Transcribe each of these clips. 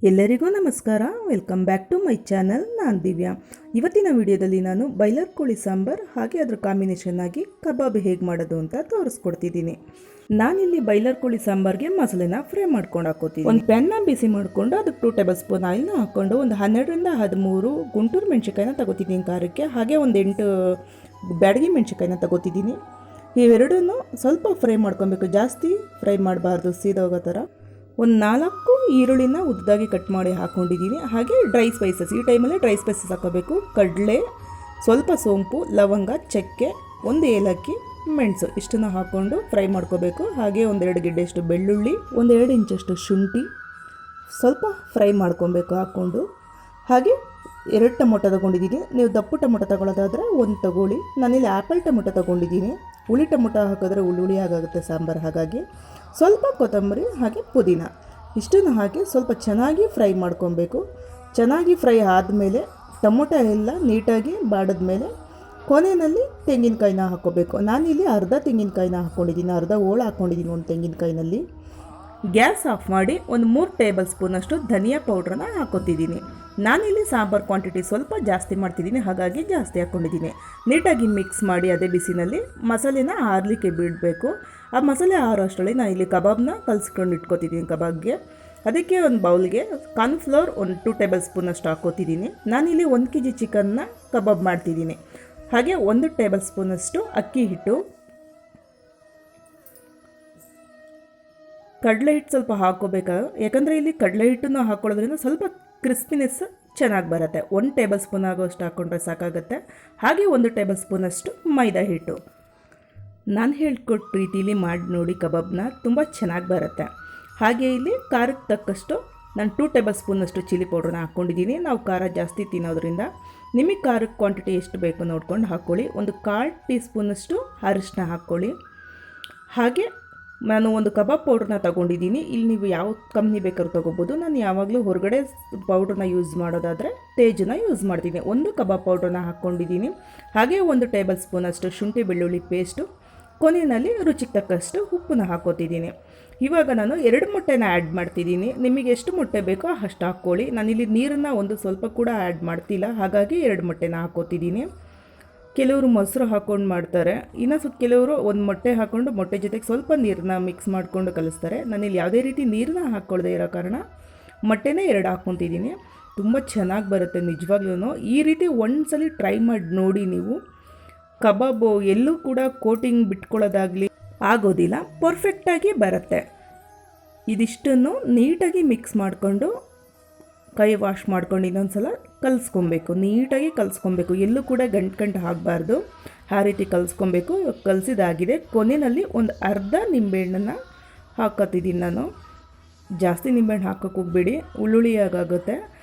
ಎಲ್ಲರಿಗೂ ನಮಸ್ಕಾರ. Welcome back to my channel. ನಾನು ದಿವ್ಯಾ. ಇವತ್ತಿನ ವಿಡಿಯೋದಲ್ಲಿ ನಾನು ಬಾಯ್ಲರ್ ಕೋಳಿ ಸಾಂಬಾರ್ ಹಾಗೆ ಅದರ ಕಾಂಬಿನೇಷನ್ ಆಗಿ ಕಬಾಬ್ ಹೇಗೆ ಮಾಡೋದು ಅಂತ ತೋರಿಸ್ಕೊಡ್ತಿದ್ದೀನಿ. ನಾನಿಲ್ಲಿ ಬಾಯ್ಲರ್ ಕೋಳಿ ಸಾಂಬಾರ್ಗೆ ಮಸಾಲೆನ ಫ್ರೈ ಮಾಡ್ಕೊಂಡು ಹಾಕೋತೀನಿ. ಒಂದು ಪ್ಯಾನ್ನ ಬಿಸಿ ಮಾಡಿಕೊಂಡು ಅದಕ್ಕೆ 2 ಟೇಬಲ್ ಸ್ಪೂನ್ ಆಯಿಲ್ನ ಹಾಕ್ಕೊಂಡು ಒಂದು 12ರಿಂದ 13 ಗುಂಟೂರು ಮೆಣಸಿನ್ಕಾಯಿನ ತಗೋತಿದ್ದೀನಿ ಖಾರಕ್ಕೆ. ಹಾಗೆ ಒಂದು 8 ಬ್ಯಾಡಗಿ ಮೆಣಸಿನ್ಕಾಯಿನ ತಗೋತಿದ್ದೀನಿ. ಇವೆರಡನ್ನೂ ಸ್ವಲ್ಪ ಫ್ರೈ ಮಾಡ್ಕೊಬೇಕು, ಜಾಸ್ತಿ ಫ್ರೈ ಮಾಡಬಾರ್ದು, ಸೀದೋಗೋ ಥರ. ಒಂದು 4 ಈರುಳ್ಳಿನ ಉದ್ದಾಗಿ ಕಟ್ ಮಾಡಿ ಹಾಕ್ಕೊಂಡಿದ್ದೀನಿ. ಹಾಗೆ ಡ್ರೈ ಸ್ಪೈಸಸ್, ಈ ಟೈಮಲ್ಲಿ ಡ್ರೈ ಸ್ಪೈಸಸ್ ಹಾಕೋಬೇಕು. ಕಡಲೆ, ಸ್ವಲ್ಪ ಸೋಂಪು, ಲವಂಗ, ಚಕ್ಕೆ, 1 ಏಲಕ್ಕಿ, ಮೆಣಸು ಇಷ್ಟನ್ನು ಹಾಕ್ಕೊಂಡು ಫ್ರೈ ಮಾಡ್ಕೋಬೇಕು. ಹಾಗೆ 1-2 ಗೆಡ್ಡೆಯಷ್ಟು ಬೆಳ್ಳುಳ್ಳಿ, 1-2 ಇಂಚಷ್ಟು ಶುಂಠಿ ಸ್ವಲ್ಪ ಫ್ರೈ ಮಾಡ್ಕೊಬೇಕು ಹಾಕ್ಕೊಂಡು. ಹಾಗೆ 2 ಟೊಮೊಟೊ ತೊಗೊಂಡಿದ್ದೀನಿ. ನೀವು ದಪ್ಪು ಟೊಮೊಟೊ ತೊಗೊಳ್ಳೋದಾದರೆ 1 ತೊಗೊಳ್ಳಿ. ನಾನಿಲ್ಲಿ ಆ್ಯಪಲ್ ಟೊಮೊಟೊ ತೊಗೊಂಡಿದ್ದೀನಿ. ಹುಳಿ ಟೊಮೊಟೊ ಹಾಕಿದ್ರೆ ಹುಳಿ ಆಗುತ್ತೆ ಸಾಂಬಾರು. ಹಾಗಾಗಿ ಸ್ವಲ್ಪ ಕೊತ್ತಂಬರಿ ಹಾಗೆ ಪುದೀನ ಇಷ್ಟನ್ನು ಹಾಕಿ ಸ್ವಲ್ಪ ಚೆನ್ನಾಗಿ ಫ್ರೈ ಮಾಡ್ಕೊಬೇಕು. ಚೆನ್ನಾಗಿ ಫ್ರೈ ಆದಮೇಲೆ ಟೊಮೊಟೊ ಎಲ್ಲ ನೀಟಾಗಿ ಬಾಡಿದ್ಮೇಲೆ ಕೊನೆಯಲ್ಲಿ ತೆಂಗಿನಕಾಯಿನ ಹಾಕ್ಕೋಬೇಕು. ನಾನಿಲ್ಲಿ ಅರ್ಧ ತೆಂಗಿನಕಾಯಿನ ಹಾಕ್ಕೊಂಡಿದ್ದೀನಿ, ಅರ್ಧ ಹೋಳು ಹಾಕ್ಕೊಂಡಿದ್ದೀನಿ ಒಂದು ತೆಂಗಿನಕಾಯಿನಲ್ಲಿ. ಗ್ಯಾಸ್ ಆಫ್ ಮಾಡಿ ಒಂದು 3 ಟೇಬಲ್ ಸ್ಪೂನಷ್ಟು ಧನಿಯಾ ಪೌಡ್ರನ್ನ ಹಾಕೋತಿದ್ದೀನಿ. ನಾನಿಲ್ಲಿ ಸಾಂಬಾರು ಕ್ವಾಂಟಿಟಿ ಸ್ವಲ್ಪ ಜಾಸ್ತಿ ಮಾಡ್ತಿದ್ದೀನಿ, ಹಾಗಾಗಿ ಜಾಸ್ತಿ ಹಾಕ್ಕೊಂಡಿದ್ದೀನಿ. ನೀಟಾಗಿ ಮಿಕ್ಸ್ ಮಾಡಿ ಅದೇ ಬಿಸಿನಲ್ಲಿ ಮಸಾಲೆನ ಆರಲಿಕ್ಕೆ ಬಿಡಬೇಕು. ಆ ಮಸಾಲೆ ಆರೋ ಅಷ್ಟರಲ್ಲಿ ನಾನು ಇಲ್ಲಿ ಕಬಾಬ್ನ ಕಲಿಸ್ಕೊಂಡು ಇಟ್ಕೊತಿದ್ದೀನಿ ಕಬಾಬ್ಗೆ. ಅದಕ್ಕೆ ಒಂದು ಬೌಲ್ಗೆ ಕಾರ್ನ್ಫ್ಲೋರ್ ಒಂದು 2 ಟೇಬಲ್ ಸ್ಪೂನಷ್ಟು ಹಾಕೋತಿದ್ದೀನಿ. ನಾನಿಲ್ಲಿ 1 kg ಚಿಕನ್ನ ಕಬಾಬ್ ಮಾಡ್ತಿದ್ದೀನಿ. ಹಾಗೆ 1 ಟೇಬಲ್ ಸ್ಪೂನಷ್ಟು ಅಕ್ಕಿ ಹಿಟ್ಟು, ಕಡಲೆ ಹಿಟ್ಟು ಸ್ವಲ್ಪ ಹಾಕ್ಕೋಬೇಕು. ಯಾಕಂದರೆ ಇಲ್ಲಿ ಕಡಲೆ ಹಿಟ್ಟನ್ನು ಹಾಕ್ಕೊಳ್ಳೋದ್ರಿಂದ ಸ್ವಲ್ಪ ಕ್ರಿಸ್ಪಿನೆಸ್ ಚೆನ್ನಾಗಿ ಬರುತ್ತೆ. 1 ಟೇಬಲ್ ಸ್ಪೂನ್ ಆಗೋಷ್ಟು ಹಾಕ್ಕೊಂಡ್ರೆ ಸಾಕಾಗುತ್ತೆ. ಹಾಗೆ 1 ಟೇಬಲ್ ಸ್ಪೂನಷ್ಟು ಮೈದಾ ಹಿಟ್ಟು. ನಾನು ಹೇಳ್ಕೊಟ್ಟು ರೀತಿಲಿ ಮಾಡಿ ನೋಡಿ, ಕಬಾಬ್ನ ತುಂಬ ಚೆನ್ನಾಗಿ ಬರುತ್ತೆ. ಹಾಗೆ ಇಲ್ಲಿ ಖಾರಕ್ಕೆ ತಕ್ಕಷ್ಟು ನಾನು 2 ಟೇಬಲ್ ಸ್ಪೂನಷ್ಟು ಚಿಲ್ಲಿ ಪೌಡ್ರನ್ನ ಹಾಕ್ಕೊಂಡಿದ್ದೀನಿ. ನಾವು ಖಾರ ಜಾಸ್ತಿ ತಿನ್ನೋದ್ರಿಂದ ನಿಮಗೆ ಖಾರಕ್ಕೆ ಕ್ವಾಂಟಿಟಿ ಎಷ್ಟು ಬೇಕು ನೋಡ್ಕೊಂಡು ಹಾಕ್ಕೊಳ್ಳಿ. ಒಂದು 1/4 ಟೀ ಸ್ಪೂನಷ್ಟು ಅರಿಶಿನ ಹಾಕ್ಕೊಳ್ಳಿ. ಹಾಗೆ ನಾನು ಒಂದು ಕಬಾಬ್ ಪೌಡ್ರನ್ನ ತೊಗೊಂಡಿದ್ದೀನಿ. ಇಲ್ಲಿ ನೀವು ಯಾವ ಕಂಪ್ನಿ ಬೇಕಾದ್ರೂ ತೊಗೋಬೋದು. ನಾನು ಯಾವಾಗಲೂ ಹೊರಗಡೆ ಪೌಡ್ರನ್ನ ಯೂಸ್ ಮಾಡೋದಾದರೆ ತೇಜನ್ನ ಯೂಸ್ ಮಾಡ್ತೀನಿ. 1 ಕಬಾಬ್ ಪೌಡ್ರನ್ನ ಹಾಕ್ಕೊಂಡಿದ್ದೀನಿ. ಹಾಗೆ 1 ಟೇಬಲ್ ಸ್ಪೂನಷ್ಟು ಶುಂಠಿ ಬೆಳ್ಳುಳ್ಳಿ ಪೇಸ್ಟು, ಕೊನೆಯಲ್ಲಿ ರುಚಿಗೆ ತಕ್ಕಷ್ಟು ಉಪ್ಪನ್ನ ಹಾಕೋತಿದ್ದೀನಿ. ಇವಾಗ ನಾನು 2 ಮೊಟ್ಟೆನ ಆ್ಯಡ್ ಮಾಡ್ತಿದ್ದೀನಿ. ನಿಮಗೆ ಎಷ್ಟು ಮೊಟ್ಟೆ ಬೇಕೋ ಅಷ್ಟು ಹಾಕ್ಕೊಳ್ಳಿ. ನಾನಿಲ್ಲಿ ನೀರನ್ನು ಒಂದು ಸ್ವಲ್ಪ ಕೂಡ ಆ್ಯಡ್ ಮಾಡ್ತಿಲ್ಲ, ಹಾಗಾಗಿ 2 ಮೊಟ್ಟೆನ ಹಾಕೋತಿದ್ದೀನಿ. ಕೆಲವರು ಮೊಸರು ಹಾಕ್ಕೊಂಡು ಮಾಡ್ತಾರೆ, ಇನ್ನು ಕೆಲವರು 1 ಮೊಟ್ಟೆ ಹಾಕ್ಕೊಂಡು ಮೊಟ್ಟೆ ಜೊತೆಗೆ ಸ್ವಲ್ಪ ನೀರನ್ನ ಮಿಕ್ಸ್ ಮಾಡಿಕೊಂಡು ಕಲಿಸ್ತಾರೆ. ನಾನಿಲ್ಲಿ ಯಾವುದೇ ರೀತಿ ನೀರನ್ನ ಹಾಕ್ಕೊಳ್ಳದೆ ಇರೋ ಕಾರಣ ಮೊಟ್ಟೆನೇ 2 ಹಾಕ್ಕೊತಿದ್ದೀನಿ. ತುಂಬ ಚೆನ್ನಾಗಿ ಬರುತ್ತೆ ನಿಜವಾಗ್ಲೂ. ಈ ರೀತಿ ಒಂದ್ಸಲಿ ಟ್ರೈ ಮಾಡಿ ನೋಡಿ ನೀವು. ಕಬಾಬು ಎಲ್ಲೂ ಕೂಡ ಕೋಟಿಂಗ್ ಬಿಟ್ಕೊಳ್ಳೋದಾಗಲಿ ಆಗೋದಿಲ್ಲ, ಪರ್ಫೆಕ್ಟಾಗಿ ಬರುತ್ತೆ. ಇದಿಷ್ಟನ್ನು ನೀಟಾಗಿ ಮಿಕ್ಸ್ ಮಾಡಿಕೊಂಡು ಕೈ ವಾಶ್ ಮಾಡ್ಕೊಂಡು ಇನ್ನೊಂದು ಕಲಿಸ್ಕೊಬೇಕು. ನೀಟಾಗಿ ಕಲಿಸ್ಕೊಬೇಕು, ಎಲ್ಲೂ ಕೂಡ ಗಂಟು ಆಗಬಾರ್ದು. ಆ ರೀತಿ ಕಲಿಸ್ಕೊಬೇಕು. ಕಲಿಸಿದಾಗಿದೆ. ಕೊನೆಯಲ್ಲಿ ಒಂದು ಅರ್ಧ ನಿಂಬೆಹಣ್ಣನ್ನು ಹಾಕೋತಿದ್ದೀನಿ ನಾನು. ಜಾಸ್ತಿ ನಿಂಬೆಹಣ್ಣು ಹಾಕೋಕ್ಕೆ ಹೋಗಬೇಡಿ, ಹುಳುಳಿಯಾಗುತ್ತೆ.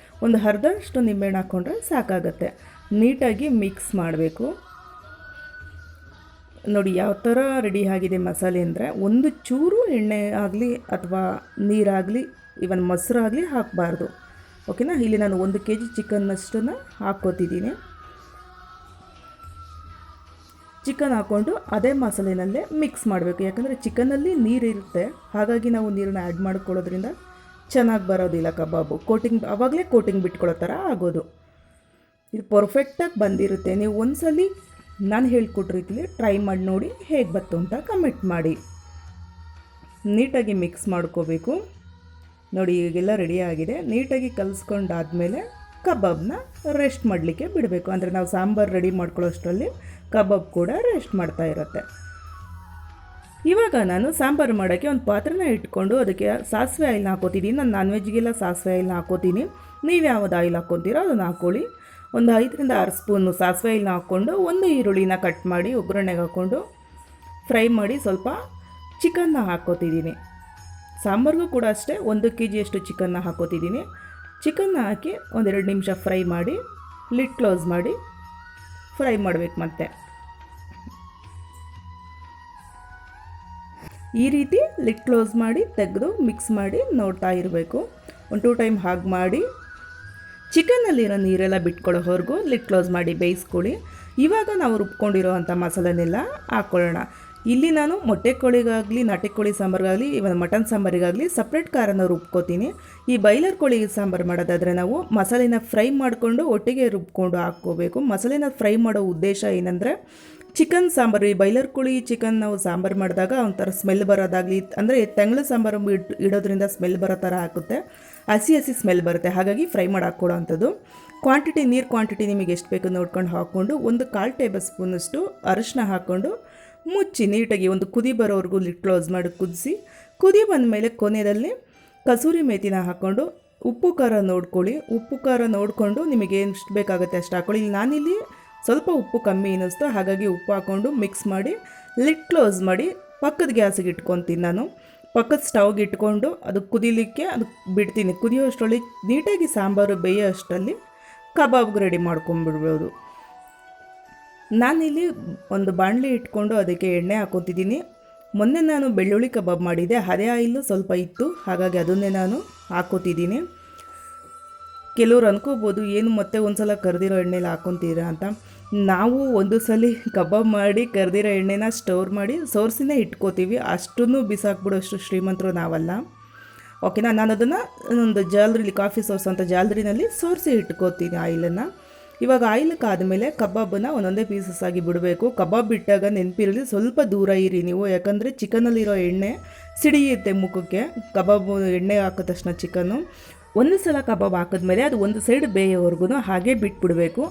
ಒಂದು ಅರ್ಧಷ್ಟು ನಿಂಬೆಹಣ್ಣು ಹಾಕ್ಕೊಂಡ್ರೆ ಸಾಕಾಗತ್ತೆ. ನೀಟಾಗಿ ಮಿಕ್ಸ್ ಮಾಡಬೇಕು. ನೋಡಿ ಯಾವ ಥರ ರೆಡಿ ಆಗಿದೆ ಮಸಾಲೆ ಅಂದರೆ, ಒಂದು ಚೂರು ಎಣ್ಣೆ ಆಗಲಿ ಅಥವಾ ನೀರಾಗಲಿ ಇವನ್ ಮೊಸರಾಗಲಿ ಹಾಕಬಾರ್ದು. ಓಕೆನಾ. ಇಲ್ಲಿ ನಾನು 1 kg ಚಿಕನ್ನಷ್ಟನ್ನು ಹಾಕ್ಕೋತಿದ್ದೀನಿ. ಚಿಕನ್ ಹಾಕ್ಕೊಂಡು ಅದೇ ಮಸಾಲೆನಲ್ಲೇ ಮಿಕ್ಸ್ ಮಾಡಬೇಕು. ಯಾಕಂದರೆ ಚಿಕನ್ನಲ್ಲಿ ನೀರಿರುತ್ತೆ, ಹಾಗಾಗಿ ನಾವು ನೀರನ್ನು ಆ್ಯಡ್ ಮಾಡ್ಕೊಳ್ಳೋದ್ರಿಂದ ಚೆನ್ನಾಗಿ ಬರೋದಿಲ್ಲ ಕಬಾಬು. ಕೋಟಿಂಗ್ ಆವಾಗಲೇ ಕೋಟಿಂಗ್ ಬಿಟ್ಕೊಳ್ಳೋ ಥರ ಆಗೋದು. ಇದು ಪರ್ಫೆಕ್ಟಾಗಿ ಬಂದಿರುತ್ತೆ. ನೀವು ಒಂದ್ಸಲಿ ನಾನು ಹೇಳ್ಕೊಟ್ಟ ರೀತಿಲಿ ಟ್ರೈ ಮಾಡಿ ನೋಡಿ, ಹೇಗೆ ಬಂತು ಅಂತ ಕಮೆಂಟ್ ಮಾಡಿ. ನೀಟಾಗಿ ಮಿಕ್ಸ್ ಮಾಡ್ಕೋಬೇಕು. ನೋಡಿ ಈಗೆಲ್ಲ ರೆಡಿ ಆಗಿದೆ. ನೀಟಾಗಿ ಕಲಿಸ್ಕೊಂಡಾದಮೇಲೆ ಕಬಾಬ್ನ ರೆಸ್ಟ್ ಮಾಡಲಿಕ್ಕೆ ಬಿಡಬೇಕು. ಅಂದರೆ ನಾವು ಸಾಂಬಾರು ರೆಡಿ ಮಾಡ್ಕೊಳ್ಳೋಷ್ಟರಲ್ಲಿ ಕಬಾಬ್ ಕೂಡ ರೆಸ್ಟ್ ಮಾಡ್ತಾ ಇರುತ್ತೆ. ಇವಾಗ ನಾನು ಸಾಂಬಾರು ಮಾಡೋಕ್ಕೆ ಒಂದು ಪಾತ್ರೆನ ಇಟ್ಕೊಂಡು ಅದಕ್ಕೆ ಸಾಸಿವೆ ಆಯಿಲ್ನ ಹಾಕೋತಿದ್ದೀನಿ. ನಾನು ನಾನ್ ವೆಜ್ಗೆಲ್ಲ ಸಾಸಿವೆ ಆಯಿಲ್ನ ಹಾಕೋತೀನಿ. ನೀವು ಯಾವುದು ಆಯಿಲ್ ಹಾಕ್ಕೊತೀರೋ ಅದನ್ನು ಹಾಕ್ಕೊಳ್ಳಿ. ಒಂದು 5ರಿಂದ 6 ಸ್ಪೂನು ಸಾಸಿವೆ ಆಯಿಲ್ನ ಹಾಕ್ಕೊಂಡು 1 ಈರುಳ್ಳಿನ ಕಟ್ ಮಾಡಿ ಒಗ್ಗರಣೆಗೆ ಹಾಕ್ಕೊಂಡು ಫ್ರೈ ಮಾಡಿ ಸ್ವಲ್ಪ ಚಿಕನ್ನ ಹಾಕ್ಕೋತಿದ್ದೀನಿ. ಸಾಂಬಾರಿಗೂ ಕೂಡ ಅಷ್ಟೇ 1 kg ಚಿಕನ್ನ ಹಾಕ್ಕೋತಿದ್ದೀನಿ. ಚಿಕನ್ನ ಹಾಕಿ 1-2 ನಿಮಿಷ ಫ್ರೈ ಮಾಡಿ ಲಿಡ್ ಕ್ಲೋಸ್ ಮಾಡಿ ಫ್ರೈ ಮಾಡಬೇಕು. ಮತ್ತೆ ಈ ರೀತಿ ಲಿಡ್ ಕ್ಲೋಸ್ ಮಾಡಿ ತೆಗೆದು ಮಿಕ್ಸ್ ಮಾಡಿ ನೋಡ್ತಾ ಇರಬೇಕು. 1-2 ಟೈಮ್ ಹಾಗೆ ಮಾಡಿ ಚಿಕನ್ನಲ್ಲಿರೋ ನೀರೆಲ್ಲ ಬಿಟ್ಕೊಳ್ಳೋವರೆಗೂ ಲಿಡ್ ಕ್ಲೋಸ್ ಮಾಡಿ ಬೇಯಿಸ್ಕೊಳ್ಳಿ. ಇವಾಗ ನಾವು ರುಬ್ಕೊಂಡಿರೋ ಅಂಥ ಮಸಾಲೆನೆಲ್ಲ ಹಾಕ್ಕೊಳ್ಳೋಣ. ಇಲ್ಲಿ ನಾನು ಮೊಟ್ಟೆ ಕೋಳಿಗಾಗಲಿ ನಾಟಿ ಕೋಳಿ ಸಾಂಬಾರಿಗಾಗಲಿ ಇವನ್ ಮಟನ್ ಸಾಂಬಾರಿಗಾಗಲಿ ಸಪ್ರೇಟ್ ಖಾರನ ರುಬ್ಕೋತೀನಿ. ಈ ಬಾಯ್ಲರ್ ಕೋಳಿ ಸಾಂಬಾರು ಮಾಡೋದಾದರೆ ನಾವು ಮಸಾಲೆನ ಫ್ರೈ ಮಾಡಿಕೊಂಡು ಒಟ್ಟಿಗೆ ರುಬ್ಕೊಂಡು ಹಾಕ್ಕೋಬೇಕು. ಮಸಾಲೆನ ಫ್ರೈ ಮಾಡೋ ಉದ್ದೇಶ ಏನಂದರೆ ಚಿಕನ್ ಸಾಂಬಾರು, ಈ ಬಾಯ್ಲರ್ ಕೋಳಿ ಚಿಕನ್ ನಾವು ಸಾಂಬಾರು ಮಾಡಿದಾಗ ಒಂಥರ ಸ್ಮೆಲ್ ಬರೋದಾಗಲಿ, ಅಂದರೆ ತೆಂಗ್ಳು ಸಾಂಬಾರು ಇಡೋದ್ರಿಂದ ಸ್ಮೆಲ್ ಬರೋ ಥರ ಆಗುತ್ತೆ, ಹಸಿ ಸ್ಮೆಲ್ ಬರುತ್ತೆ. ಹಾಗಾಗಿ ಫ್ರೈ ಮಾಡಿ ಹಾಕ್ಕೊಡೋ ಅಂಥದ್ದು. ನೀರು ಕ್ವಾಂಟಿಟಿ ನಿಮಗೆ ಎಷ್ಟು ಬೇಕು ನೋಡ್ಕೊಂಡು ಹಾಕ್ಕೊಂಡು 1/4 ಟೇಬಲ್ ಸ್ಪೂನಷ್ಟು ಅರಿಶಿನ ಹಾಕ್ಕೊಂಡು ಮುಚ್ಚಿ ನೀಟಾಗಿ ಒಂದು ಕುದಿ ಬರೋವರೆಗೂ ಕ್ಲೋಸ್ ಮಾಡಿ ಕುದಿ ಬಂದ ಮೇಲೆ ಕೊನೆಯಲ್ಲಿ ಕಸೂರಿ ಮೇಥಿನ ಹಾಕ್ಕೊಂಡು ಉಪ್ಪು ಖಾರ ನೋಡಿಕೊಂಡು ನಿಮಗೆ ಎಷ್ಟು ಬೇಕಾಗುತ್ತೆ ಅಷ್ಟು ಹಾಕ್ಕೊಳ್ಳಿ. ನಾನಿಲ್ಲಿ ಸ್ವಲ್ಪ ಉಪ್ಪು ಕಮ್ಮಿ ಅನ್ನಿಸ್ತು, ಹಾಗಾಗಿ ಉಪ್ಪು ಹಾಕ್ಕೊಂಡು ಮಿಕ್ಸ್ ಮಾಡಿ ಕ್ಲೋಸ್ ಮಾಡಿ ಪಕ್ಕದ ಗ್ಯಾಸಿಗೆ ಇಟ್ಕೊತೀನಿ. ನಾನು ಪಕ್ಕದ ಸ್ಟವ್ಗೆ ಇಟ್ಕೊಂಡು ಅದು ಕುದಿಲಿಕ್ಕೆ ಬಿಡ್ತೀನಿ. ಕುದಿಯೋಷ್ಟರಲ್ಲಿ ನೀಟಾಗಿ ಸಾಂಬಾರು ಬೇಯೋ ಅಷ್ಟರಲ್ಲಿ ಕಬಾಬ್ಗೆ ರೆಡಿ ಮಾಡ್ಕೊಂಡ್ಬಿಡ್ಬೋದು. ನಾನಿಲ್ಲಿ ಒಂದು ಬಾಣಲಿ ಇಟ್ಕೊಂಡು ಅದಕ್ಕೆ ಎಣ್ಣೆ ಹಾಕ್ಕೊತಿದ್ದೀನಿ. ಮೊನ್ನೆ ನಾನು ಬೆಳ್ಳುಳ್ಳಿ ಕಬಾಬ್ ಮಾಡಿದ್ದೆ, ಅದೇ ಆಯಿಲು ಸ್ವಲ್ಪ ಇತ್ತು, ಹಾಗಾಗಿ ಅದನ್ನೇ ನಾನು ಹಾಕ್ಕೋತಿದ್ದೀನಿ. ಕೆಲವ್ರು ಅನ್ಕೋಬೋದು ಏನು ಮತ್ತೆ ಒಂದು ಸಲ ಕರೆದಿರೋ ಎಣ್ಣೆಲಿ ಹಾಕ್ಕೊತೀರಾ ಅಂತ. ನಾವು ಒಂದು ಸಲ ಕಬಾಬ್ ಮಾಡಿ ಕರೆದಿರೋ ಎಣ್ಣೆನ ಸ್ಟೋರ್ ಮಾಡಿ ಸೋರ್ಸಿನೇ ಇಟ್ಕೋತೀವಿ. ಅಷ್ಟನ್ನು ಬಿಸಾಕ್ಬಿಡೋಷ್ಟು ಶ್ರೀಮಂತರು ನಾವಲ್ಲ. ಓಕೆನಾ, ನಾನು ಅದನ್ನು ಒಂದು ಜಾಲರಿಲಿ ಕಾಫಿ ಸೋರ್ಸ್ ಅಂತ ಜಾಲರಿನಲ್ಲಿ ಸೋರಿಸಿ ಇಟ್ಕೋತೀನಿ ಆಯಿಲನ್ನು. ಇವಾಗ ಆಯಿಲಕ್ಕಾದಮೇಲೆ ಕಬಾಬನ್ನು ಒಂದೊಂದೇ ಪೀಸಸ್ ಆಗಿ ಬಿಡಬೇಕು. ಕಬಾಬ್ ಬಿಟ್ಟಾಗ ನೆನಪಿರಲಿ ಸ್ವಲ್ಪ ದೂರ ಇರಿ ನೀವು, ಯಾಕಂದರೆ ಚಿಕನಲ್ಲಿರೋ ಎಣ್ಣೆ ಸಿಡಿಯುತ್ತೆ ಮುಖಕ್ಕೆ. ಕಬಾಬು ಎಣ್ಣೆ ಹಾಕಿದ ತಕ್ಷಣ ಚಿಕನ್ನು ಒಂದು ಸಲ ಕಬಾಬ್ ಹಾಕಿದ್ಮೇಲೆ ಅದು ಒಂದು ಸೈಡ್ ಬೇಯೋವರೆಗೂ ಹಾಗೆ ಬಿಟ್ಬಿಡಬೇಕು.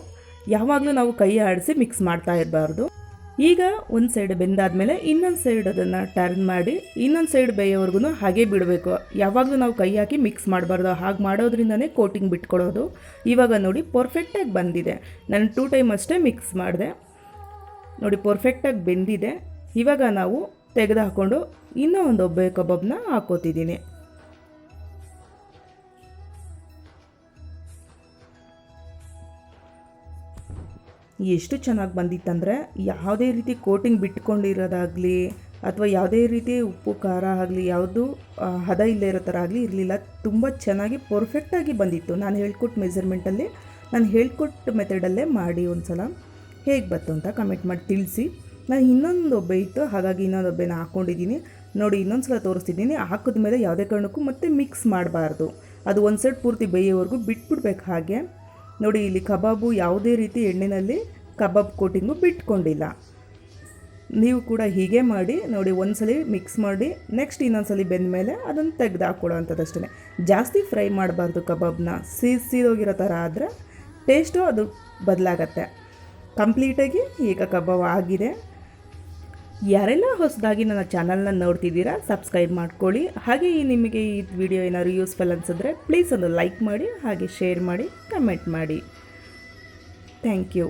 ಯಾವಾಗಲೂ ನಾವು ಕೈ ಆಡಿಸಿ ಮಿಕ್ಸ್ ಮಾಡ್ತಾ ಇರಬಾರ್ದು. ಈಗ ಒಂದು ಸೈಡ್ ಬೆಂದಾದಮೇಲೆ ಇನ್ನೊಂದು ಸೈಡ್ ಅದನ್ನು ಟರ್ನ್ ಮಾಡಿ ಇನ್ನೊಂದು ಸೈಡ್ ಬೇಯೋವರೆಗೂ ಹಾಗೆ ಬಿಡಬೇಕು. ಯಾವಾಗಲೂ ನಾವು ಕೈ ಹಾಕಿ ಮಿಕ್ಸ್ ಮಾಡಬಾರ್ದು. ಹಾಗೆ ಮಾಡೋದ್ರಿಂದನೇ ಕೋಟಿಂಗ್ ಬಿಟ್ಕೊಡೋದು. ಇವಾಗ ನೋಡಿ ಪರ್ಫೆಕ್ಟಾಗಿ ಬಂದಿದೆ. ನಾನು 2 ಟೈಮ್ ಅಷ್ಟೇ ಮಿಕ್ಸ್ ಮಾಡಿದೆ. ನೋಡಿ ಪರ್ಫೆಕ್ಟಾಗಿ ಬೆಂದಿದೆ. ಇವಾಗ ನಾವು ತೆಗೆದು ಹಾಕ್ಕೊಂಡು ಇನ್ನೂ ಒಂದು ಒಬ್ಬೆ ಕಬಾಬ್ನ ಹಾಕ್ಕೋತಿದ್ದೀನಿ. ಎಷ್ಟು ಚೆನ್ನಾಗಿ ಬಂದಿತ್ತಂದರೆ ಯಾವುದೇ ರೀತಿ ಕೋಟಿಂಗ್ ಬಿಟ್ಕೊಂಡಿರೋದಾಗಲಿ ಅಥವಾ ಯಾವುದೇ ರೀತಿ ಉಪ್ಪು ಖಾರ ಆಗಲಿ ಯಾವುದು ಹದ ಇಲ್ಲೇ ಇರೋ ಥರ ಆಗಲಿ ಇರಲಿಲ್ಲ. ತುಂಬ ಚೆನ್ನಾಗಿ ಪರ್ಫೆಕ್ಟಾಗಿ ಬಂದಿತ್ತು. ನಾನು ಹೇಳ್ಕೊಟ್ಟ ಮೆಥಡಲ್ಲೇ ಮಾಡಿ ಒಂದು ಸಲ ಹೇಗೆ ಬಂತು ಅಂತ ಕಮೆಂಟ್ ಮಾಡಿ ತಿಳಿಸಿ. ನಾನು ಇನ್ನೊಂದು ಒಬ್ಬೆ ಇತ್ತು, ಹಾಗಾಗಿ ಇನ್ನೊಂದು ಒಬ್ಬೆನ ಹಾಕ್ಕೊಂಡಿದ್ದೀನಿ. ನೋಡಿ ಇನ್ನೊಂದು ಸಲ ತೋರಿಸ್ತಿದ್ದೀನಿ. ಹಾಕಿದ್ಮೇಲೆ ಯಾವುದೇ ಕಾರಣಕ್ಕೂ ಮತ್ತೆ ಮಿಕ್ಸ್ ಮಾಡಬಾರ್ದು. ಅದು ಒಂದು ಸೈಡ್ ಪೂರ್ತಿ ಬೇಯೋವರೆಗೂ ಬಿಟ್ಬಿಡ್ಬೇಕು. ಹಾಗೆ ನೋಡಿ ಇಲ್ಲಿ ಕಬಾಬು ಯಾವುದೇ ರೀತಿ ಎಣ್ಣೆಯಲ್ಲಿ ಕಬಾಬ್ ಕೋಟಿಂಗು ಬಿಟ್ಕೊಂಡಿಲ್ಲ. ನೀವು ಕೂಡ ಹೀಗೆ ಮಾಡಿ ನೋಡಿ. ಒಂದ್ಸಲಿ ಮಿಕ್ಸ್ ಮಾಡಿ ನೆಕ್ಸ್ಟ್ ಇನ್ನೊಂದ್ಸಲಿ ಬೆಂದ ಮೇಲೆ ಅದನ್ನು ತೆಗೆದು ಹಾಕ್ಕೊಡೋ ಅಂಥದ್ದಷ್ಟೇ. ಜಾಸ್ತಿ ಫ್ರೈ ಮಾಡಬಾರ್ದು ಕಬಾಬ್ನ. ಸೀದೋಗಿರೋ ಥರ ಆದರೆ ಟೇಸ್ಟು ಅದು ಬದಲಾಗತ್ತೆ. ಕಂಪ್ಲೀಟಾಗಿ ಈಗ ಕಬಾಬ್ ಆಗಿದೆ. ಯಾರೆಲ್ಲ ಹೊಸದಾಗಿ ನನ್ನ ಚಾನಲ್ನ ನೋಡ್ತಿದ್ದೀರಾ ಸಬ್ಸ್ಕ್ರೈಬ್ ಮಾಡ್ಕೊಳ್ಳಿ. ಹಾಗೆ ನಿಮಗೆ ಈ ವಿಡಿಯೋ ಏನಾದರೂ ಯೂಸ್ಫುಲ್ ಅನಿಸಿದ್ರೆ ಪ್ಲೀಸ್ ಒಂದು ಲೈಕ್ ಮಾಡಿ, ಹಾಗೆ ಶೇರ್ ಮಾಡಿ, ಕಮೆಂಟ್ ಮಾಡಿ. Thank you.